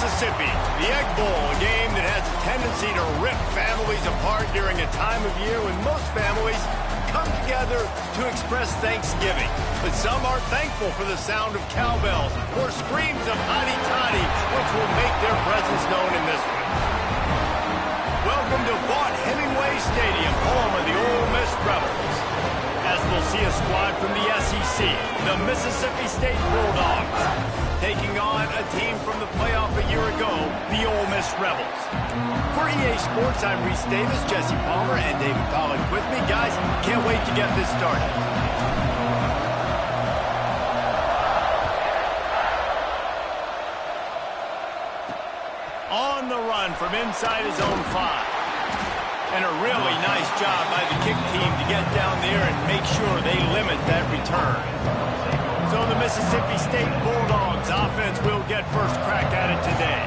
Mississippi. The Egg Bowl, a game that has a tendency to rip families apart during a time of year when most families come together to express Thanksgiving. But some are thankful for the sound of cowbells or screams of hotty toddy, which will make their presence known in this one. Welcome to Vaught Hemingway Stadium, home of the Ole Miss Rebels. As we'll see a squad from the SEC, the Mississippi State Bulldogs, taking on a team from the playoff a year ago, the Ole Miss Rebels. For EA Sports, I'm Reese Davis, Jesse Palmer, and David Pollack with me. Guys, can't wait to get this started. On the run from inside his own 5. And a really nice job by the kick team to get down there and make sure they limit that return. So the Mississippi State Bulldogs offense will get first crack at it today.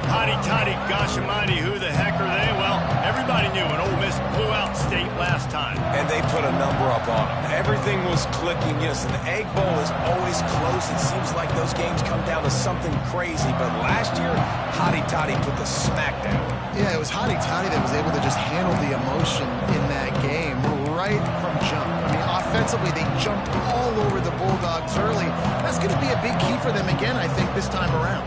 Hotty toddy, gosh almighty, who the heck are they? Well, everybody knew an Ole Miss blew out State last time. And they put a number up on them. Everything was clicking. Yes, the Egg Bowl is always close. It seems like those games come down to something crazy. But last year, Hotty Toddy put the smack down. Yeah, it was Hotty Toddy that was able to just handle the emotion in that game right from jump. I mean, offensively, they jumped all over the Bulldogs early. That's going to be a big key for them again, I think, this time around.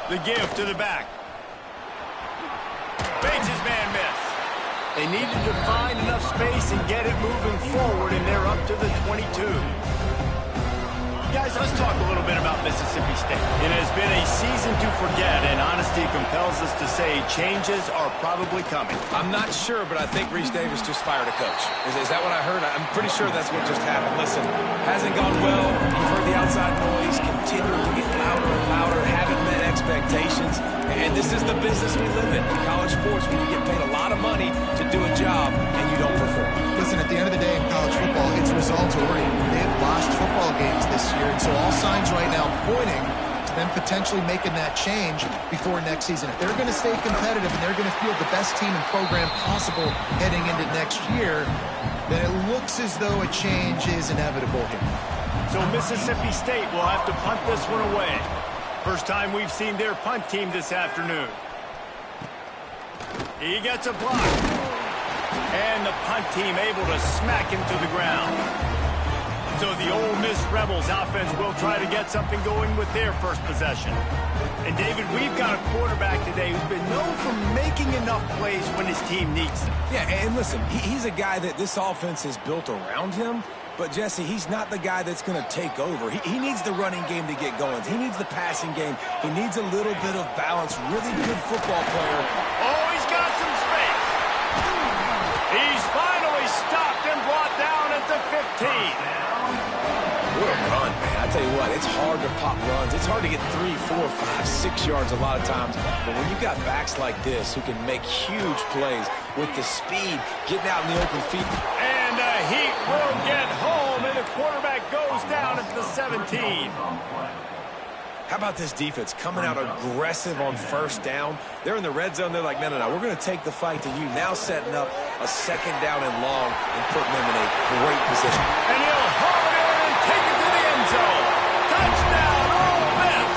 The give to the back. Bates' his man miss. They needed to find enough space and get it moving forward, and they're up to the 22. Guys, let's talk a little bit about Mississippi State. It has been a season to forget, and honesty compels us to say changes are probably coming. I'm not sure, but I think Reese Davis just fired a coach. Is that what I heard? I'm pretty sure that's what just happened. Listen, hasn't gone well. You've heard the outside noise, continuing to get louder and louder, haven't met expectations. And this is the business we live in college sports, when you get paid a lot of money to do a job and you don't perform. Listen, at the end of the day in college football, it's results oriented. They've lost football games this year, and so all signs right now pointing to them potentially making that change before next season. If they're going to stay competitive and they're going to field the best team and program possible heading into next year, then it looks as though a change is inevitable here. So Mississippi State will have to punt this one away. First time we've seen their punt team this afternoon. He gets a block. And the punt team able to smack him to the ground. So the Ole Miss Rebels offense will try to get something going with their first possession. And David, we've got a quarterback today who's been known for making enough plays when his team needs them. Yeah, and listen, he's a guy that this offense is built around him. But, Jesse, he's not the guy that's going to take over. He needs the running game to get going. He needs the passing game. He needs a little bit of balance. Really good football player. Oh, he's got some space. He's finally stopped and brought down at the 15. What a run, man. I tell you what, it's hard to pop runs. It's hard to get 3, 4, 5, 6 yards a lot of times. But when you've got backs like this who can make huge plays with the speed, getting out in the open field. And Heat will get home, and the quarterback goes down at the 17. How about this defense coming out aggressive on first down? They're in the red zone. They're like, no, we're going to take the fight to you. Now setting up a second down and long and putting them in a great position. And he'll haul it in and take it to the end zone. Touchdown, Ole Miss.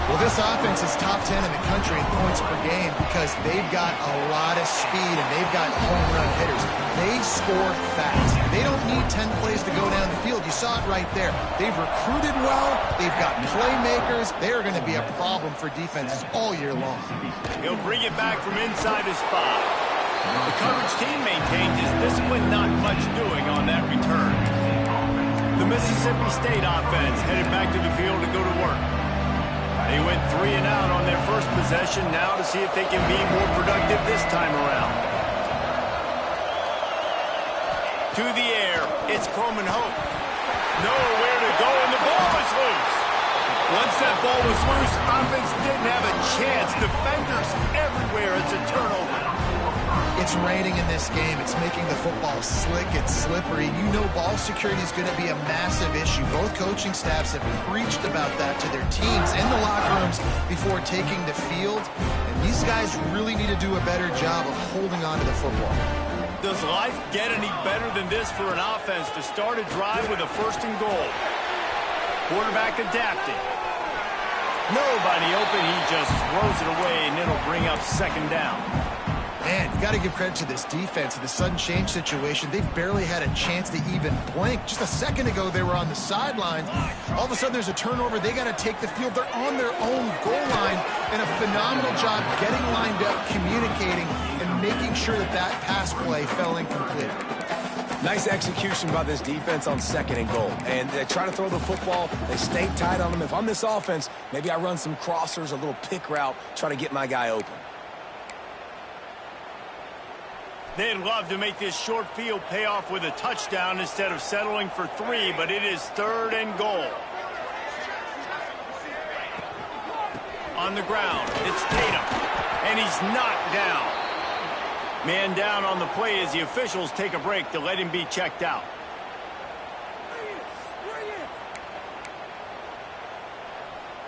Well, this This offense is top 10 in the country in points per game because they've got a lot of speed and they've got home run hitters. They score fast. They don't need 10 plays to go down the field. You saw it right there. They've recruited well. They've got playmakers. They are going to be a problem for defenses all year long. He'll bring it back from inside his 5. The coverage team maintains his discipline, not much doing on that return. The Mississippi State offense headed back to the field to go to work. They went 3 and out on their first possession, now to see if they can be more productive this time around. To the air, it's Croman Hope. Nowhere to go, and the ball is loose. Once that ball was loose, offense didn't have a chance. Defenders everywhere. It's a turnover. It's raining in this game. It's making the football slick and slippery. You know ball security is going to be a massive issue. Both coaching staffs have preached about that to their teams in the locker rooms before taking the field. And these guys really need to do a better job of holding on to the football. Does life get any better than this for an offense to start a drive with a 1st and goal? Quarterback adapting. Nobody open. He just throws it away, and it'll bring up 2nd down. Man, you got to give credit to this defense. In the sudden change situation, they've barely had a chance to even blink. Just a second ago, they were on the sidelines. All of a sudden, there's a turnover. They got to take the field. They're on their own goal line, and a phenomenal job getting lined up, communicating, and making sure that that pass play fell incomplete. Nice execution by this defense on 2nd and goal. And they try to throw the football. They stay tight on them. If I'm this offense, maybe I run some crossers, a little pick route, try to get my guy open. They'd love to make this short field pay off with a touchdown instead of settling for 3, but it is 3rd and goal. On the ground, it's Tatum, and he's knocked down. Man down on the play as the officials take a break to let him be checked out.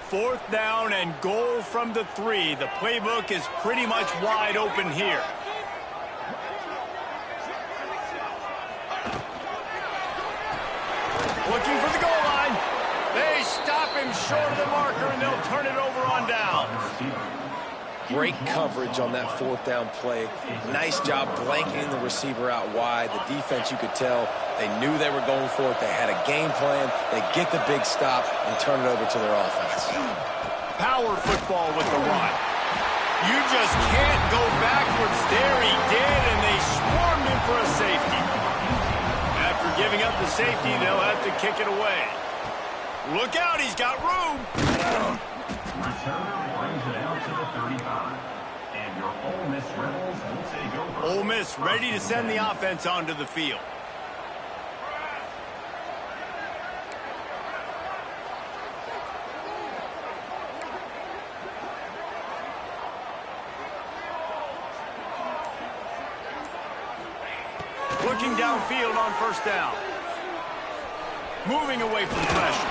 Fourth down and goal from the 3. The playbook is pretty much wide open here. Looking for the goal line. They stop him short of the marker, and they'll turn it over on downs. Great coverage on that 4th down play. Nice job blanketing the receiver out wide. The defense, you could tell, they knew they were going for it. They had a game plan. They get the big stop and turn it over to their offense. Power football with the run. You just can't go backwards. There he did, and they swarmed him for a safety. After giving up the safety, they'll have to kick it away. Look out, he's got room. Returner brings it out to the 35. And your Ole Miss Rebels will take over. Ole Miss ready to send the offense onto the field. Looking downfield on 1st down. Moving away from pressure.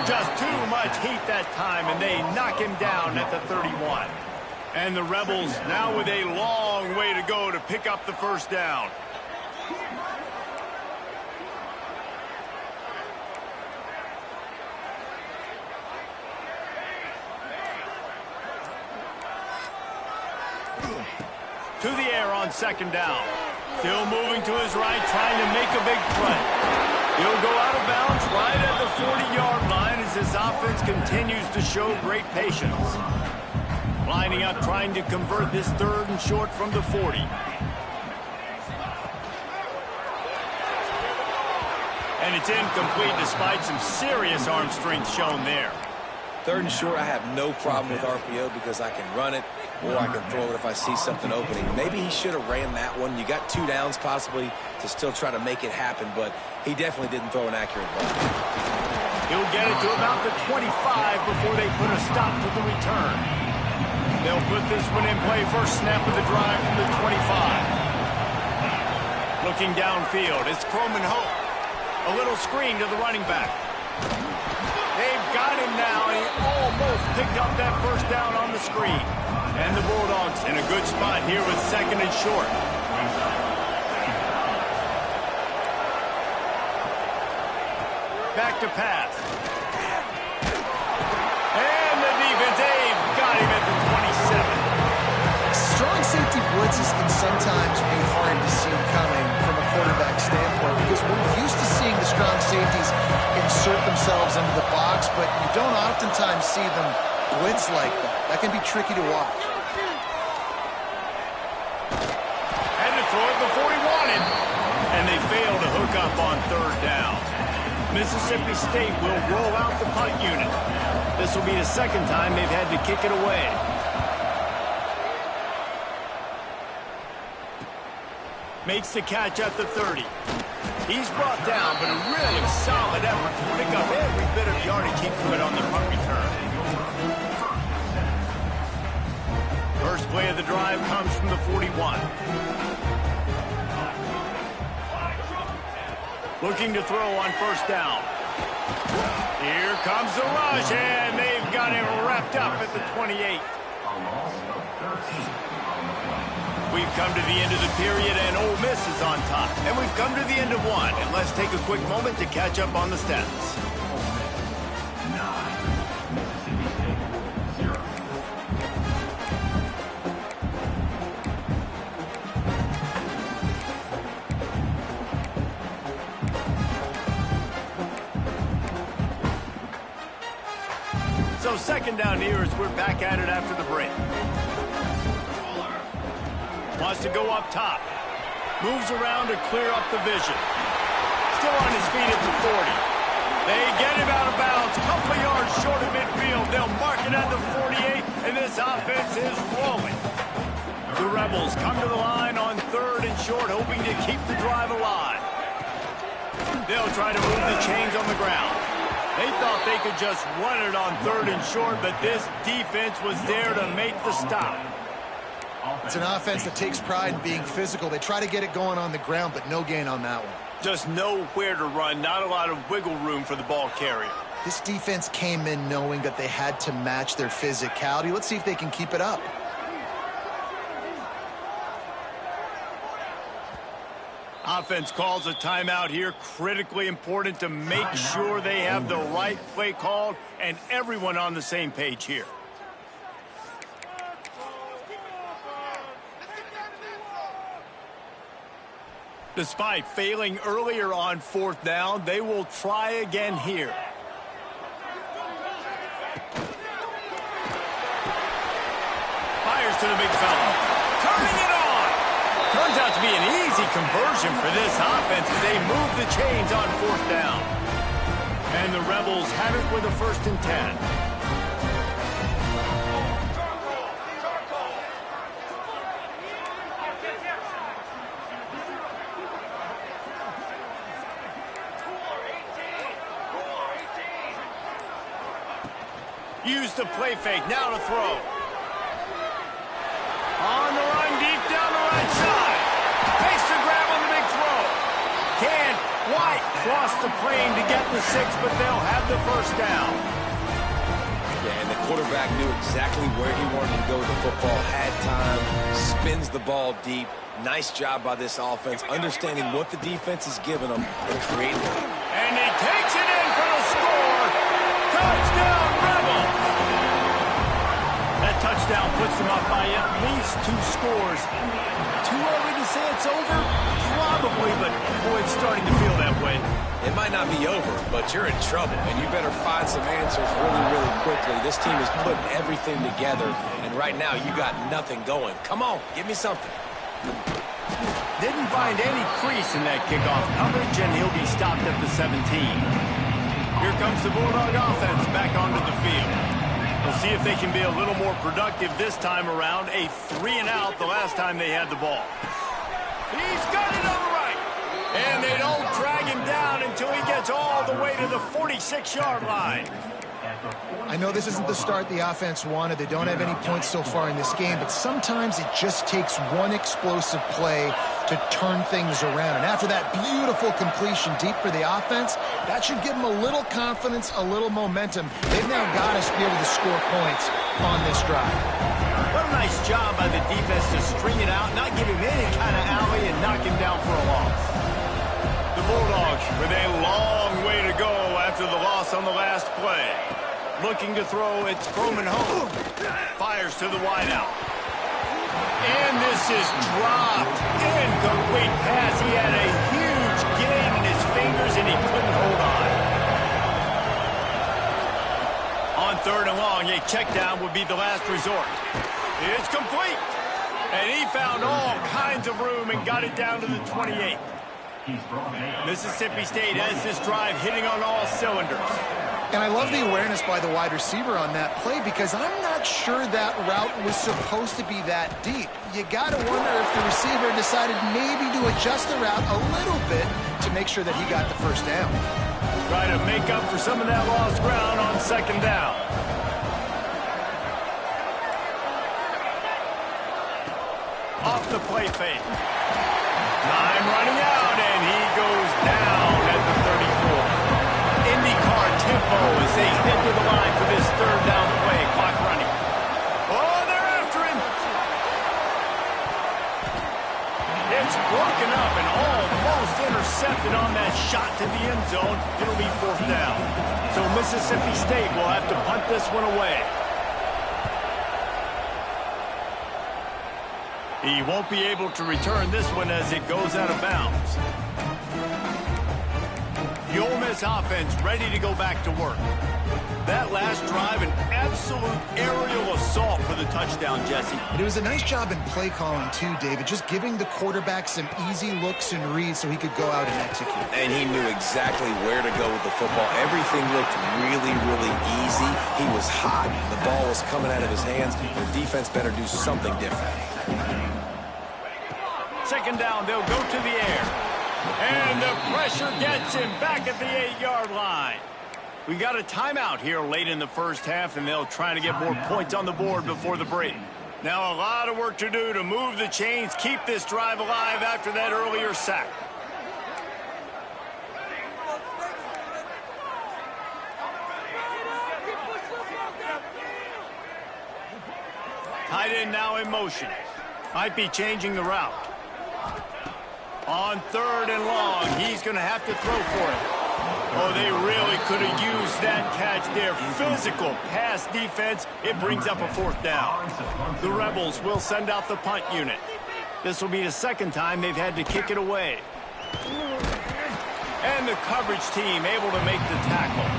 Just too much heat that time, and they knock him down at the 31. And the Rebels now with a long way to go to pick up the 1st down. To the air on 2nd down. Still moving to his right, trying to make a big play. He'll go out of bounds right at the 40-yard line as this offense continues to show great patience. Lining up, trying to convert this 3rd and short from the 40. And it's incomplete despite some serious arm strength shown there. 3rd and short, I have no problem with RPO because I can run it or I can throw it if I see something opening. Maybe he should have ran that one. You got 2 downs possibly to still try to make it happen, but he definitely didn't throw an accurate ball. He'll get it to about the 25 before they put a stop to the return. They'll put this one in play. First snap of the drive from the 25. Looking downfield, it's Croman Hope. A little screen to the running back. They've got him now, and he almost picked up that 1st down on the screen. And the Bulldogs in a good spot here with 2nd and short. Back to pass. And strong safety blitzes can sometimes be hard to see coming from a quarterback standpoint because we're used to seeing the strong safeties insert themselves into the box, but you don't oftentimes see them blitz like that. That can be tricky to watch. Had to throw it before he wanted, and they fail to hook up on third down. Mississippi State will roll out the punt unit. This will be the second time they've had to kick it away. Makes the catch at the 30. He's brought down, but a really solid effort to pick up every bit of yardage he could on the punt return. First play of the drive comes from the 41. Looking to throw on first down. Here comes the rush, and they've got him wrapped up at the 28. We've come to the end of the period, and Ole Miss is on top. And we've come to the end of one. And let's take a quick moment to catch up on the stats. So second down here as we're back at it after the break. Wants to go up top. Moves around to clear up the vision. Still on his feet at the 40. They get him out of bounds. Couple of yards short of midfield. They'll mark it at the 48, and this offense is rolling. The Rebels come to the line on third and short, hoping to keep the drive alive. They'll try to move the chains on the ground. They thought they could just run it on third and short, but this defense was there to make the stop. It's an offense that takes pride in being physical. They try to get it going on the ground, but no gain on that one. Just nowhere to run, not a lot of wiggle room for the ball carrier. This defense came in knowing that they had to match their physicality. Let's see if they can keep it up. Offense calls a timeout here. Critically important to make sure they have the right play called and everyone on the same page here. Despite failing earlier on fourth down, they will try again here. Fires to the big fella. Turning it on. Turns out to be an easy conversion for this offense as they move the chains on fourth down. And the Rebels have it with a 1st and 10. Use the play fake, now to throw. On the run, deep down the right side. Takes the grab on the big throw. Can White cross the plane to get the 6, but they'll have the 1st down. Yeah, and the quarterback knew exactly where he wanted to go with the football, had time, spins the ball deep. Nice job by this offense, understanding what the defense is giving them and creating it. And he takes it in for the score. Touchdown, Rebels! That touchdown puts them up by at least 2 scores. Too early to say it's over? Probably, but boy, it's starting to feel that way. It might not be over, but you're in trouble, and you better find some answers really, really quickly. This team is putting everything together, and right now you got nothing going. Come on, give me something. Didn't find any crease in that kickoff coverage, and he'll be stopped at the 17. Here comes the Bulldog offense back onto the field. We'll see if they can be a little more productive this time around. A 3-and-out the last time they had the ball. He's got it on the right. And they don't drag him down until he gets all the way to the 46-yard line. I know this isn't the start the offense wanted. They don't have any points so far in this game, but sometimes it just takes one explosive play to turn things around. And after that beautiful completion deep for the offense, that should give them a little confidence, a little momentum. They've now got us to be able to score points on this drive. What a nice job by the defense to string it out, not give him any kind of alley, and knock him down for a loss. The Bulldogs with a long way to go after the loss on the last play. Looking to throw, it's Croman home. Fires to the wideout. And this is dropped. Incomplete pass. He had a huge gain in his fingers, and he couldn't hold on. On 3rd and long, a check down would be the last resort. It's complete. And he found all kinds of room and got it down to the 28. Mississippi State has this drive hitting on all cylinders. And I love the awareness by the wide receiver on that play because I'm not sure that route was supposed to be that deep. You got to wonder if the receiver decided maybe to adjust the route a little bit to make sure that he got the first down. Try to make up for some of that lost ground on 2nd down. Off the play fake. Time running out, and he goes down at the 34. IndyCar tempo as they head to the line for this 3rd down play. Clock running. Oh, they're after him. It's broken up and almost intercepted on that shot to the end zone. It'll be 4th down. So Mississippi State will have to punt this one away. He won't be able to return this one as it goes out of bounds. The Ole Miss offense ready to go back to work. That last drive, an absolute aerial assault for the touchdown, Jesse. But it was a nice job in play calling too, David, just giving the quarterback some easy looks and reads so he could go out and execute. And he knew exactly where to go with the football. Everything looked really, really easy. He was hot. The ball was coming out of his hands. The defense better do something different. 2nd down, they'll go to the air. And the pressure gets him back at the 8-yard line. We got a timeout here late in the first half, and they'll try to get more points on the board before the break. Now a lot of work to do to move the chains, keep this drive alive after that earlier sack. Tight end now in motion. Might be changing the route. On 3rd and long, he's going to have to throw for it. Oh, they really could have used that catch there. Physical pass defense. It brings up a 4th down. The Rebels will send out the punt unit. This will be the 2nd time they've had to kick it away. And the coverage team able to make the tackle.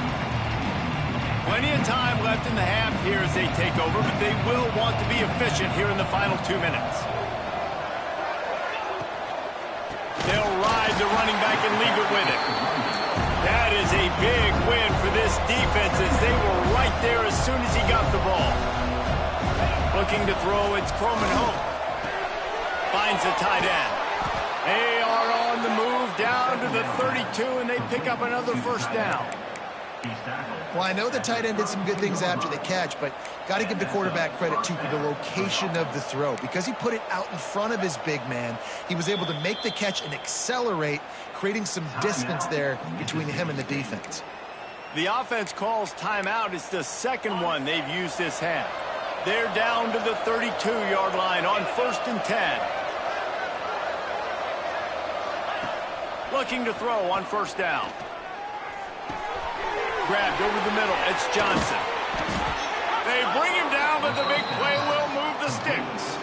Plenty of time left in the half here as they take over, but they will want to be efficient here in the final 2 minutes. They'll ride the running back and leave it with it. That is a big win for this defense as they were right there as soon as he got the ball. Looking to throw, it's Croman Hope. Finds the tight end. They are on the move down to the 32, and they pick up another 1st down. Well, I know the tight end did some good things after the catch, but got to give the quarterback credit, too, for the location of the throw. Because he put it out in front of his big man, he was able to make the catch and accelerate, creating some distance there between him and the defense. The offense calls timeout. It's the 2nd one they've used this half. They're down to the 32-yard line on 1st and 10. Looking to throw on 1st down. Grabbed over the middle. It's Johnson. They bring him down, but the big play will move the sticks.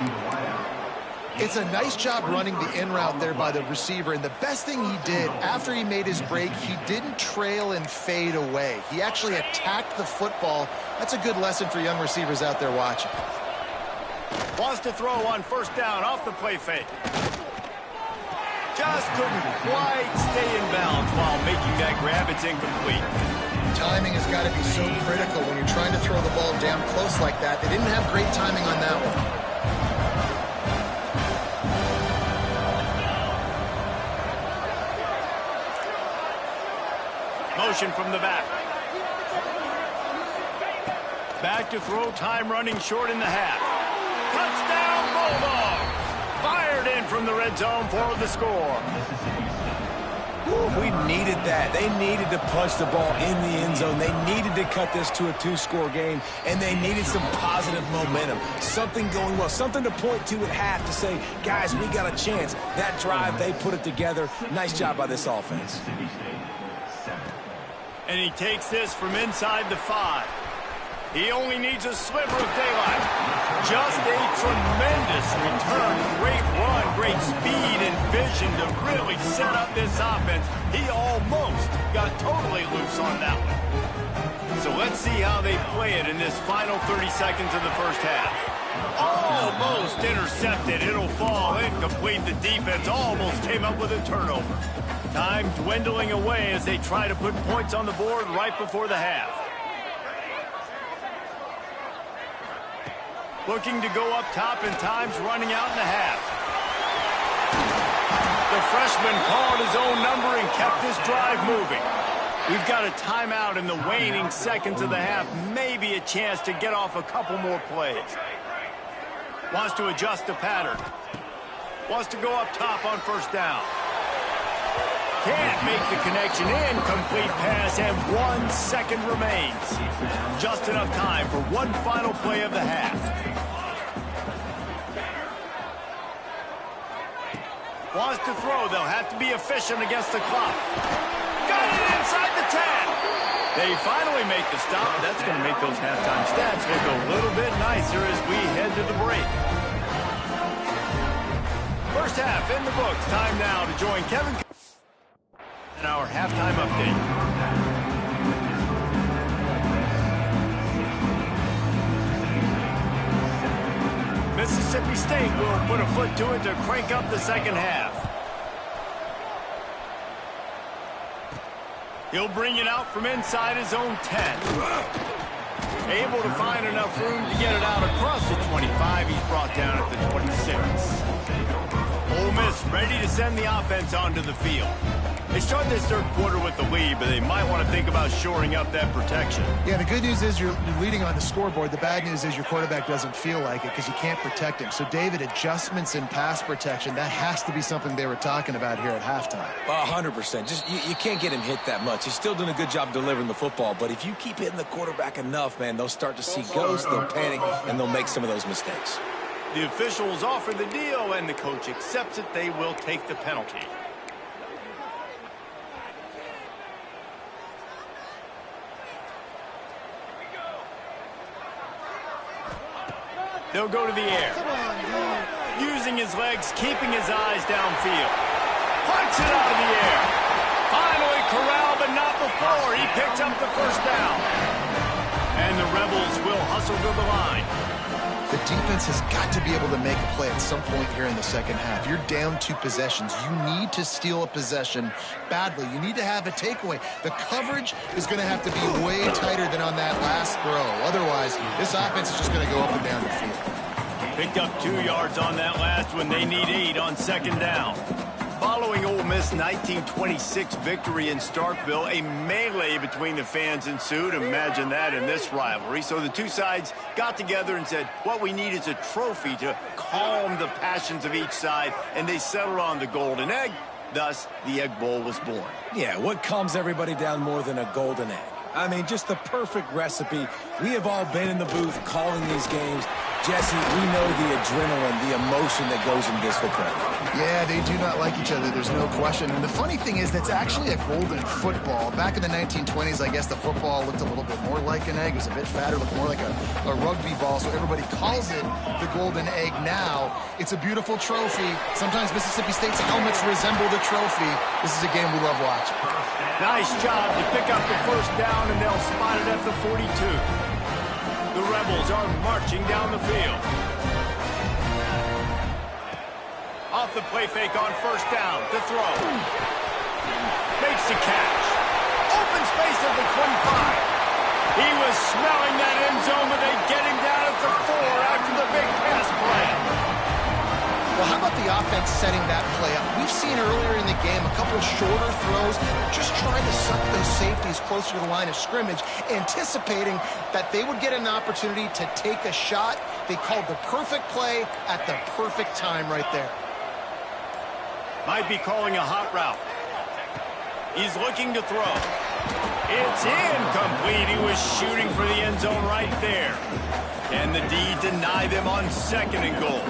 It's a nice job running the in route there by the receiver, and the best thing he did after he made his break, he didn't trail and fade away. He actually attacked the football. That's a good lesson for young receivers out there watching. Wants to throw on 1st down off the play fake. Just couldn't quite stay in bounds while making that grab. It's incomplete. Timing has got to be so critical when you're trying to throw the ball down close like that. They didn't have great timing on that one. Motion from the back. Back to throw, time running short in the half. Touchdown, Bulldogs! Fired in from the red zone for the score. We needed that. They needed to punch the ball in the end zone. They needed to cut this to a 2-score game, and they needed some positive momentum. Something going well, something to point to at half to say, guys, we got a chance. That drive, they put it together. Nice job by this offense. And he takes this from inside the 5. He only needs a sliver of daylight. Just a tremendous return. Great run, great speed and vision to really set up this offense. He almost got totally loose on that one. So let's see how they play it in this final 30 seconds of the first half. Almost intercepted. It'll fall incomplete. The defense almost came up with a turnover. Time dwindling away as they try to put points on the board right before the half. Looking to go up top, and time's running out in the half. The freshman called his own number and kept this drive moving. We've got a timeout in the waning seconds of the half. Maybe a chance to get off a couple more plays. Wants to adjust the pattern. Wants to go up top on first down. Can't make the connection. Incomplete pass, and 1 second remains. Just enough time for one final play of the half. Wants to throw. They'll have to be efficient against the clock. Got it inside the 10. They finally make the stop. That's going to make those halftime stats look a little bit nicer as we head to the break. First half in the books. Time now to join Kevin in our halftime update. Mississippi State will put a foot to it to crank up the second half. He'll bring it out from inside his own 10. Able to find enough room to get it out across the 25. He's brought down at the 26. Ole Miss ready to send the offense onto the field. They start this third quarter with the lead, but they might want to think about shoring up that protection. Yeah, the good news is you're leading on the scoreboard. The bad news is your quarterback doesn't feel like it because you can't protect him. So, David, adjustments in pass protection, that has to be something they were talking about here at halftime. 100%. Just you can't get him hit that much. He's still doing a good job delivering the football, but if you keep hitting the quarterback enough, man, they'll start to see ghosts, they'll panic, and they'll make some of those mistakes. The officials offer the deal, and the coach accepts it. They will take the penalty. They'll go to the air. Using his legs, keeping his eyes downfield. Punts it out of the air. Finally corralled, but not before. He picks up the first down. And the Rebels will hustle to the line. The defense has got to be able to make a play at some point here in the second half. You're down 2 possessions. You need to steal a possession badly. You need to have a takeaway. The coverage is going to have to be way tighter than on that last throw. Otherwise, this offense is just going to go up and down the field. Picked up 2 yards on that last one. They need 8 on second down. Following Ole Miss' 1926 victory in Starkville, a melee between the fans ensued. Imagine that in this rivalry. So the two sides got together and said, what we need is a trophy to calm the passions of each side, and they settled on the Golden Egg. Thus, the Egg Bowl was born. Yeah, what calms everybody down more than a golden egg? I mean, just the perfect recipe. We have all been in the booth calling these games. Jesse, we know the adrenaline, the emotion that goes in this football. Yeah, they do not like each other. There's no question. And the funny thing is that's actually a golden football. Back in the 1920s, I guess the football looked a little bit more like an egg. It was a bit fatter, looked more like a rugby ball. So everybody calls it the golden egg now. It's a beautiful trophy. Sometimes Mississippi State's helmets resemble the trophy. This is a game we love watching. Nice job to pick up the first down, and they'll spot it at the 42. The Rebels are marching down the field. Off the play fake on first down. To throw. Makes the catch. Open space at the 25. He was smelling that end zone, but they get him down at the 4 after the big pass play. Well, how about the offense setting that play up? We've seen earlier in the game a couple of shorter throws, just trying to suck those safeties closer to the line of scrimmage, anticipating that they would get an opportunity to take a shot. They called the perfect play at the perfect time right there. Might be calling a hot route. He's looking to throw. It's incomplete. He was shooting for the end zone right there. Can the D deny them on second and goal?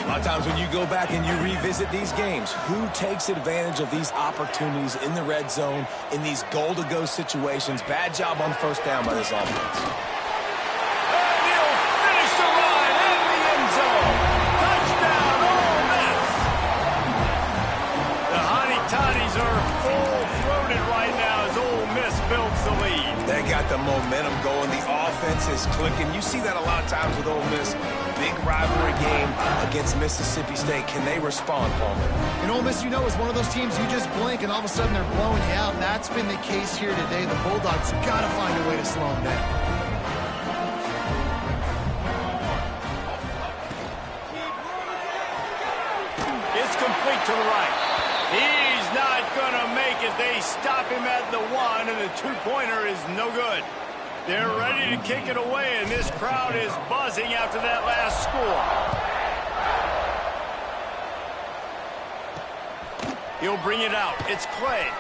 A lot of times when you go back and you revisit these games, who takes advantage of these opportunities in the red zone, in these goal-to-go situations? Bad job on first down by this offense. And he'll finish the run, and Toddies are full-throated right now as Ole Miss builds the lead. They got the momentum going. The offense is clicking. You see that a lot of times with Ole Miss. Big rivalry game against Mississippi State. Can they respond, Palmer? And Ole Miss, you know, is one of those teams you just blink and all of a sudden they're blowing you out. That's been the case here today. The Bulldogs got to find a way to slow them down. It's complete to the right. He's not going to make it. They stop him at the 1, and the two-pointer is no good. They're ready to kick it away, and this crowd is buzzing after that last score. He'll bring it out. It's Clay.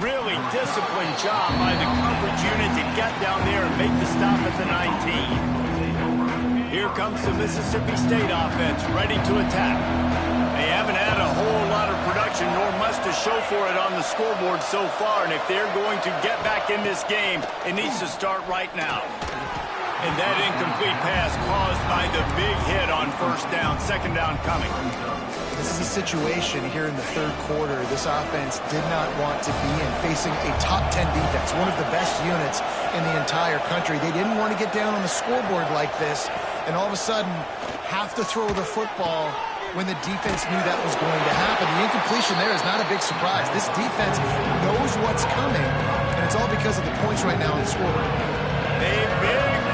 Really disciplined job by the coverage unit to get down there and make the stop at the 19. Here comes the Mississippi State offense, ready to attack. They haven't had a whole lot of production, nor much to show for it on the scoreboard so far. And if they're going to get back in this game, it needs to start right now. And that incomplete pass caused by the big hit on first down, second down coming. This is a situation here in the third quarter this offense did not want to be in, facing a top 10 defense, one of the best units in the entire country. They didn't want to get down on the scoreboard like this and all of a sudden have to throw the football when the defense knew that was going to happen. The incompletion there is not a big surprise. This defense knows what's coming, and it's all because of the points right now on the scoreboard. A big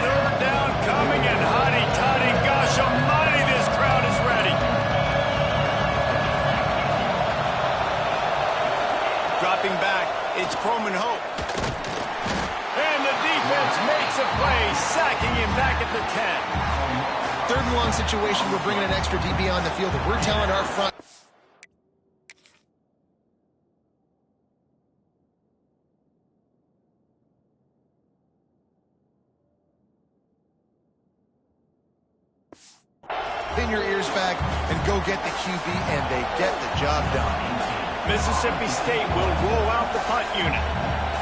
third down coming, and hotty-toddy, gosh almighty, this crowd is ready. Dropping back, it's Croman Hope. And the defense makes a play, sacking him back at the 10. Third and long situation, we're bringing an extra DB on the field, and we're telling our front. Pin your ears back and go get the QB, and they get the job done. Mississippi State will roll out the punt unit.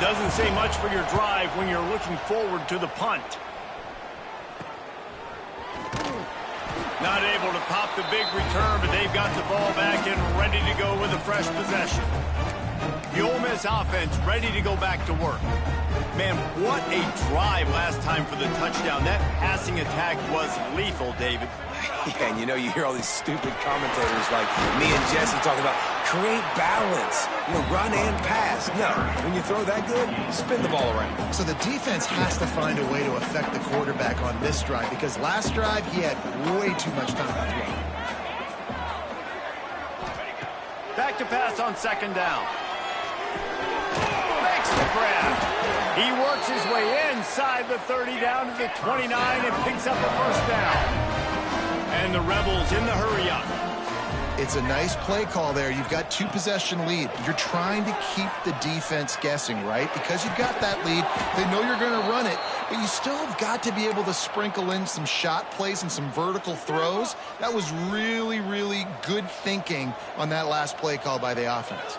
Doesn't say much for your drive when you're looking forward to the punt. Not able to pop the big return, but they've got the ball back and ready to go with a fresh possession. The Ole Miss offense ready to go back to work. Man, what a drive last time for the touchdown. That passing attack was lethal, David. Yeah, and you know, you hear all these stupid commentators like me and Jesse talking about create balance, run and pass. No, when you throw that good, spin the ball around. So the defense has to find a way to affect the quarterback on this drive, because last drive he had way too much time to throw. Back to pass on second down. Makes the grab. He works his way inside the 30 down to the 29 and picks up a first down. And the Rebels in the hurry-up. It's a nice play call there. You've got two-possession lead. You're trying to keep the defense guessing, right? Because you've got that lead. They know you're going to run it, but you still have got to be able to sprinkle in some shot plays and some vertical throws. That was really, really good thinking on that last play call by the offense.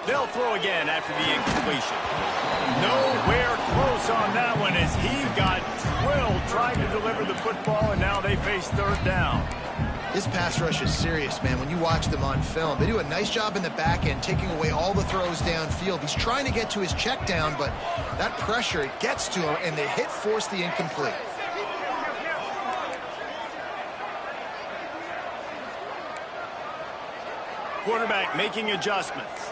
They'll throw again after the incompletion. Nowhere close on that one as he got drilled trying to deliver the football, and now they face third down. This pass rush is serious, man. When you watch them on film, they do a nice job in the back end, taking away all the throws downfield. He's trying to get to his check down, but that pressure, it gets to him, and the hit forced the incomplete. Quarterback making adjustments.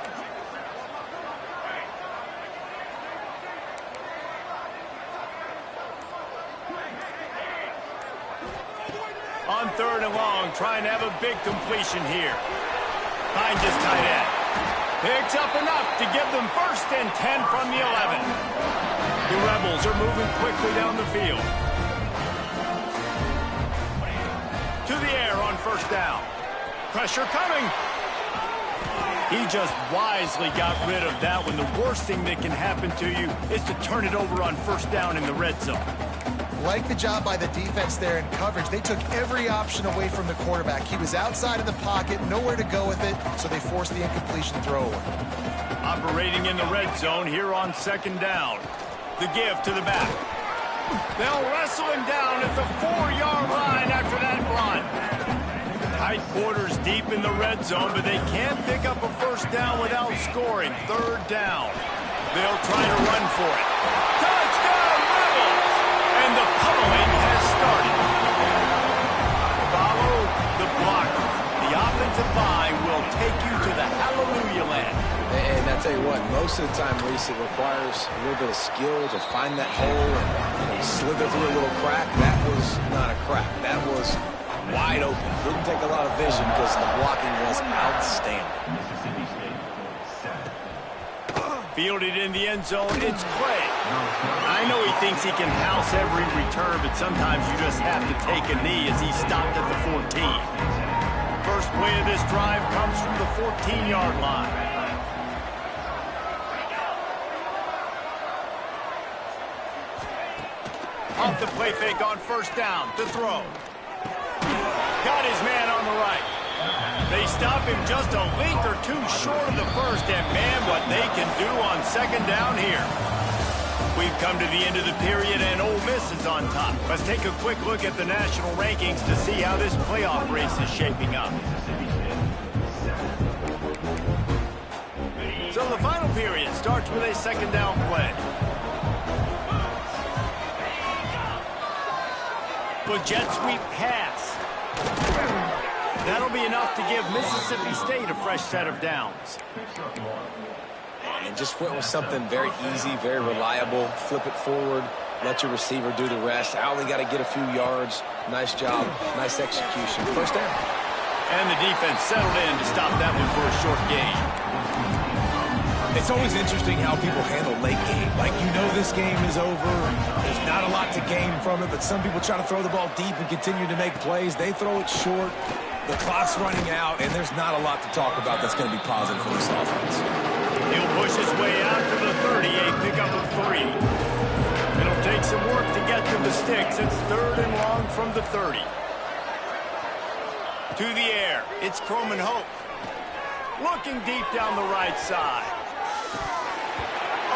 On third and long, trying to have a big completion here. Finds his tight end. Picks up enough to give them first and 10 from the 11. The Rebels are moving quickly down the field. To the air on first down. Pressure coming. He just wisely got rid of that one. The worst thing that can happen to you is to turn it over on first down in the red zone. Like the job by the defense there in coverage. They took every option away from the quarterback. He was outside of the pocket, nowhere to go with it, so they forced the incompletion throwaway. Operating in the red zone here on second down. The give to the back. They'll wrestle him down at the 4-yard line after that run. Tight quarters deep in the red zone, but they can't pick up a first down without scoring. Third down. They'll try to run for it. Touchdown, Rebels! And the pummeling has started. Follow the blocker. The offensive line will take you to the hallelujah land. And I tell you what, most of the time, Reese, it requires a little bit of skill to find that hole and slither through a little crack. That was not a crack. That was wide open. Didn't take a lot of vision because the blocking was outstanding. Fielded in the end zone, it's Clay. I know he thinks he can house every return, but sometimes you just have to take a knee as he stopped at the 14. First play of this drive comes from the 14-yard line. Off the play fake on first down to throw. Got his man on the right. They stop him just a length or two short of the first, and man, what they can do on second down here. We've come to the end of the period, and Ole Miss is on top. Let's take a quick look at the national rankings to see how this playoff race is shaping up. So the final period starts with a second down play. With jet sweep pass. That'll be enough to give Mississippi State a fresh set of downs. And just went with something very easy, very reliable. Flip it forward, let your receiver do the rest. I only got to get a few yards. Nice job, nice execution. First down. And the defense settled in to stop that one for a short gain. It's always interesting how people handle late game. Like, you know this game is over. There's not a lot to gain from it, but some people try to throw the ball deep and continue to make plays. They throw it short. The clock's running out, and there's not a lot to talk about that's going to be positive for this offense. He'll push his way out to the 30, a pickup of 3. It'll take some work to get to the sticks. It's third and long from the 30. To the air, it's Croman Hope. Looking deep down the right side.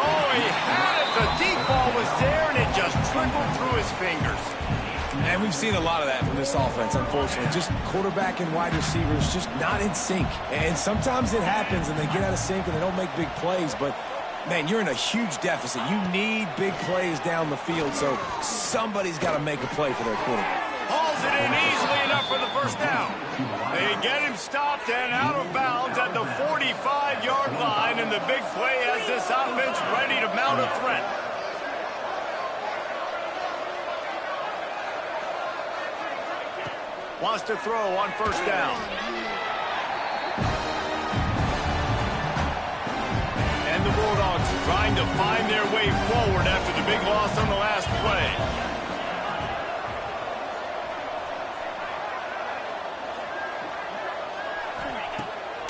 Oh, he had it. The deep ball was there, and it just trickled through his fingers. And we've seen a lot of that from this offense, unfortunately. Just quarterback and wide receivers just not in sync. And sometimes it happens, and they get out of sync, and they don't make big plays. But, man, you're in a huge deficit. You need big plays down the field, so somebody's got to make a play for their quarterback. Hauls it in easily enough for the first down. They get him stopped and out of bounds at the 45-yard line, and the big play has this offense ready to mount a threat. Wants to throw on first down. And the Bulldogs trying to find their way forward after the big loss on the last play.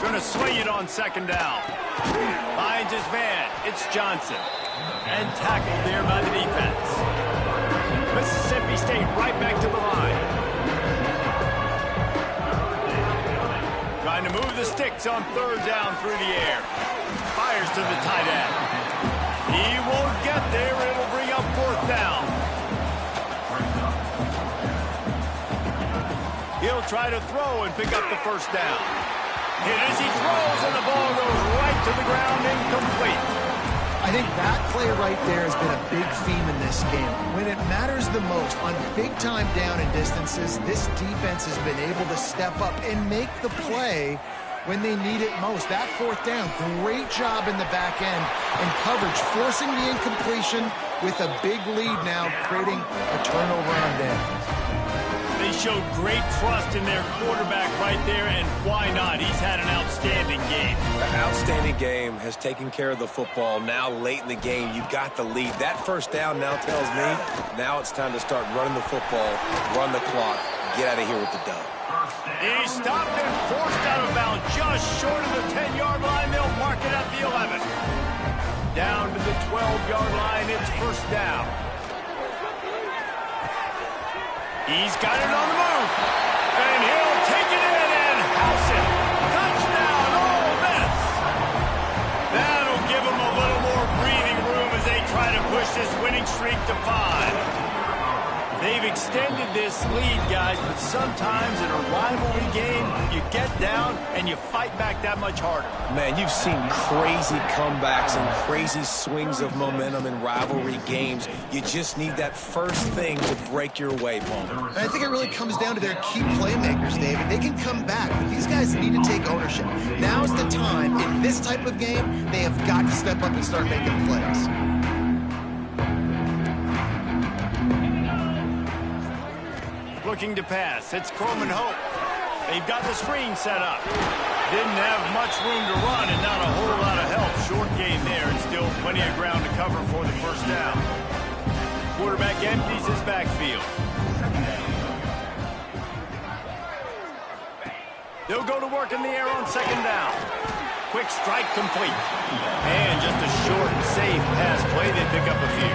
Going to swing it on second down. Finds his man. It's Johnson. And tackled there by the defense. Mississippi State right back to the line. Trying to move the sticks on third down through the air. Fires to the tight end. He won't get there. It'll bring up fourth down. He'll try to throw and pick up the first down. Hit as he throws, and the ball goes right to the ground, incomplete. I think that play right there has been a big theme in this game. When it matters the most, on big-time down and distances, this defense has been able to step up and make the play when they need it most. That fourth down, great job in the back end and coverage, forcing the incompletion with a big lead now, creating a turnover on downs. They showed great trust in their quarterback right there, and why not? He's had an outstanding game. An outstanding game, has taken care of the football. Now late in the game, you got the lead. That first down now tells me now it's time to start running the football, run the clock, get out of here with the dub. He stopped and forced out of bounds just short of the 10-yard line. They'll mark it at the 11. Down to the 12-yard line, it's first down. He's got it on the move, and he'll take it in and house it. Touchdown, Ole Miss. That'll give him a little more breathing room as they try to push this winning streak to 5. They've extended this lead, guys, but sometimes in a rivalry game, you get down and you fight back that much harder. Man, you've seen crazy comebacks and crazy swings of momentum in rivalry games. You just need that first thing to break your way, Paul. And I think it really comes down to their key playmakers, David. They can come back, but these guys need to take ownership. Now's the time. In this type of game, they have got to step up and start making plays. Looking to pass. It's Coleman Hope. They've got the screen set up. Didn't have much room to run and not a whole lot of help. Short game there and still plenty of ground to cover for the first down. Quarterback empties his backfield. They'll go to work in the air on second down. Quick strike complete. And just a short and safe pass play. They pick up a few.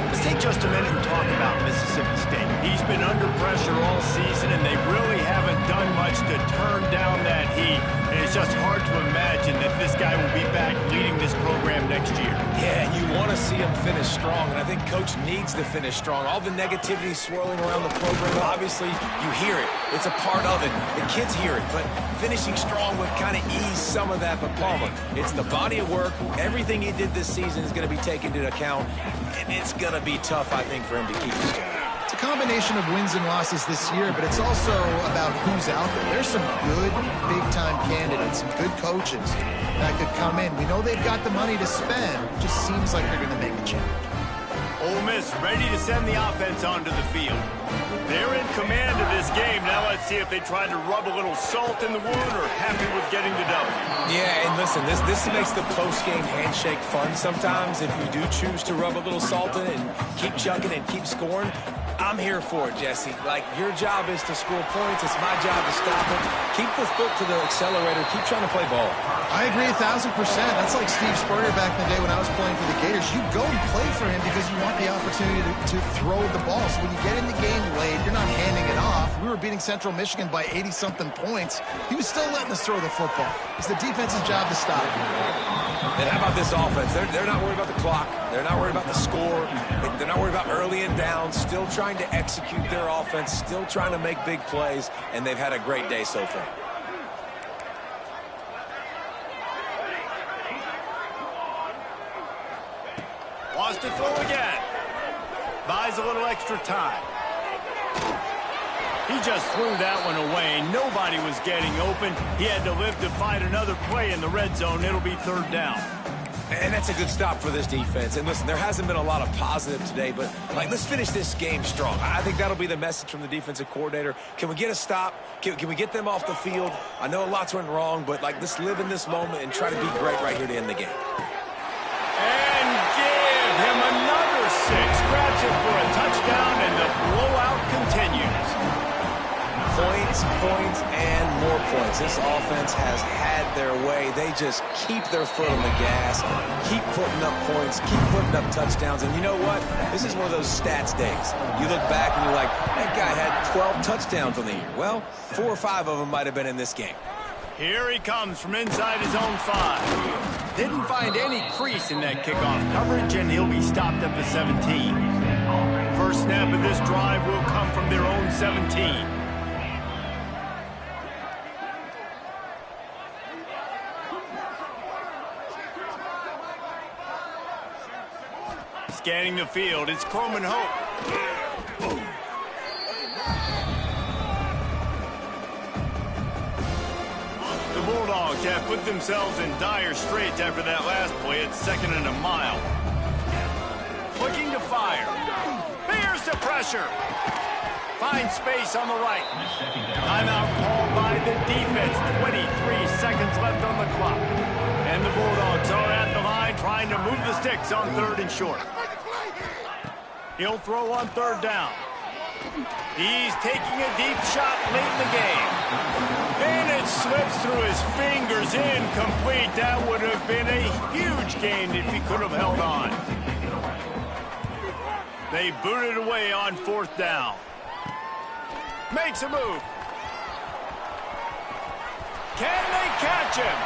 Let's take just a minute and talk about Mississippi State. He's been under pressure all season, and they really haven't done much to turn down that heat. And it's just hard to imagine that this guy will be back leading this program next year. Yeah, and you want to see him finish strong, and I think Coach needs to finish strong. All the negativity swirling around the program, obviously, you hear it. It's a part of it. The kids hear it, but finishing strong would kind of ease some of that. But Palmer, it's the body of work. Everything he did this season is going to be taken into account, and it's going to be tough, I think, for him to keep his job. It's a combination of wins and losses this year, but it's also about who's out there. There's some good big-time candidates, some good coaches that could come in. We know they've got the money to spend. It just seems like they're going to make a change. Ole Miss ready to send the offense onto the field. They're in command of this game. Now let's see if they try to rub a little salt in the wound or happy with getting the W. Yeah, and listen, this makes the post-game handshake fun sometimes. If you do choose to rub a little salt in it and keep chugging and keep scoring, I'm here for it, Jesse. Like, your job is to score points. It's my job to stop it. Keep the foot to the accelerator. Keep trying to play ball. I agree 1,000%. That's like Steve Spurrier back in the day when I was playing for the Gators. You go and play for him because you want the opportunity to throw the ball. So when you get in the game late, you're not handing it off. We were beating Central Michigan by 80-something points. He was still letting us throw the football. It's the defense's job to stop him. And how about this offense? They're not worried about the clock. They're not worried about the score. They're not worried about early and down. Still trying to execute their offense. Still trying to make big plays. And they've had a great day so far. Wants to throw again. Buys a little extra time. He just threw that one away. Nobody was getting open. He had to live to fight another play in the red zone. It'll be third down. And that's a good stop for this defense. And listen, there hasn't been a lot of positive today, but let's finish this game strong. I think that'll be the message from the defensive coordinator. Can we get a stop? Can we get them off the field? I know lots went wrong, but let's live in this moment and try to be great right here to end the game. And give him another 6. Grabs it for a touchdown, and the blowout continues. Points, and more points. This offense has had their way. They just keep their foot on the gas, keep putting up points, keep putting up touchdowns. And you know what? This is one of those stats days. You look back and you're like, that guy had 12 touchdowns on the year. Well, 4 or 5 of them might have been in this game. Here he comes from inside his own 5. Didn't find any crease in that kickoff coverage, and he'll be stopped at the 17. First snap of this drive will come from their own 17. Scanning the field, it's Coleman Hope. The Bulldogs have put themselves in dire straits after that last play at 2nd and a mile. Looking to fire. Bears the pressure. Finds space on the right. Timeout called by the defense. 23 seconds left on the clock. And the Bulldogs are at the line trying to move the sticks on 3rd and short. He'll throw on 3rd down. He's taking a deep shot late in the game. And it slips through his fingers, incomplete. That would have been a huge gain if he could have held on. They booted away on 4th down. Makes a move. Can they catch him?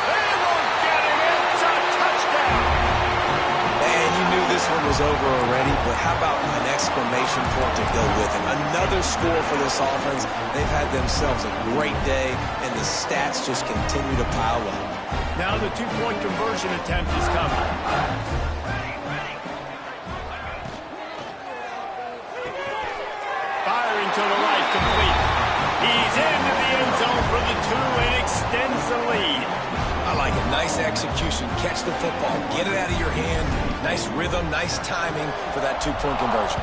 They won't get him. It's a touchdown. And you knew this one was was over already, but how about an exclamation point to go with it? Another score for this offense. They've had themselves a great day, and the stats just continue to pile up. Now the two-point conversion attempt is coming. Firing to the right, complete. He's into the end zone for the two and extends the lead. I like it. Nice execution. Catch the football. Get it out of your hand. Nice rhythm, nice timing for that two-point conversion.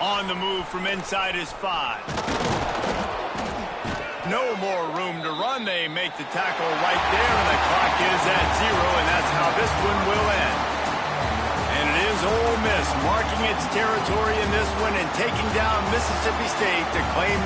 On the move from inside his 5. No more room to run. They make the tackle right there, and the clock is at 0, and that's how this one will end. And it is Ole Miss marking its territory in this one and taking down Mississippi State to claim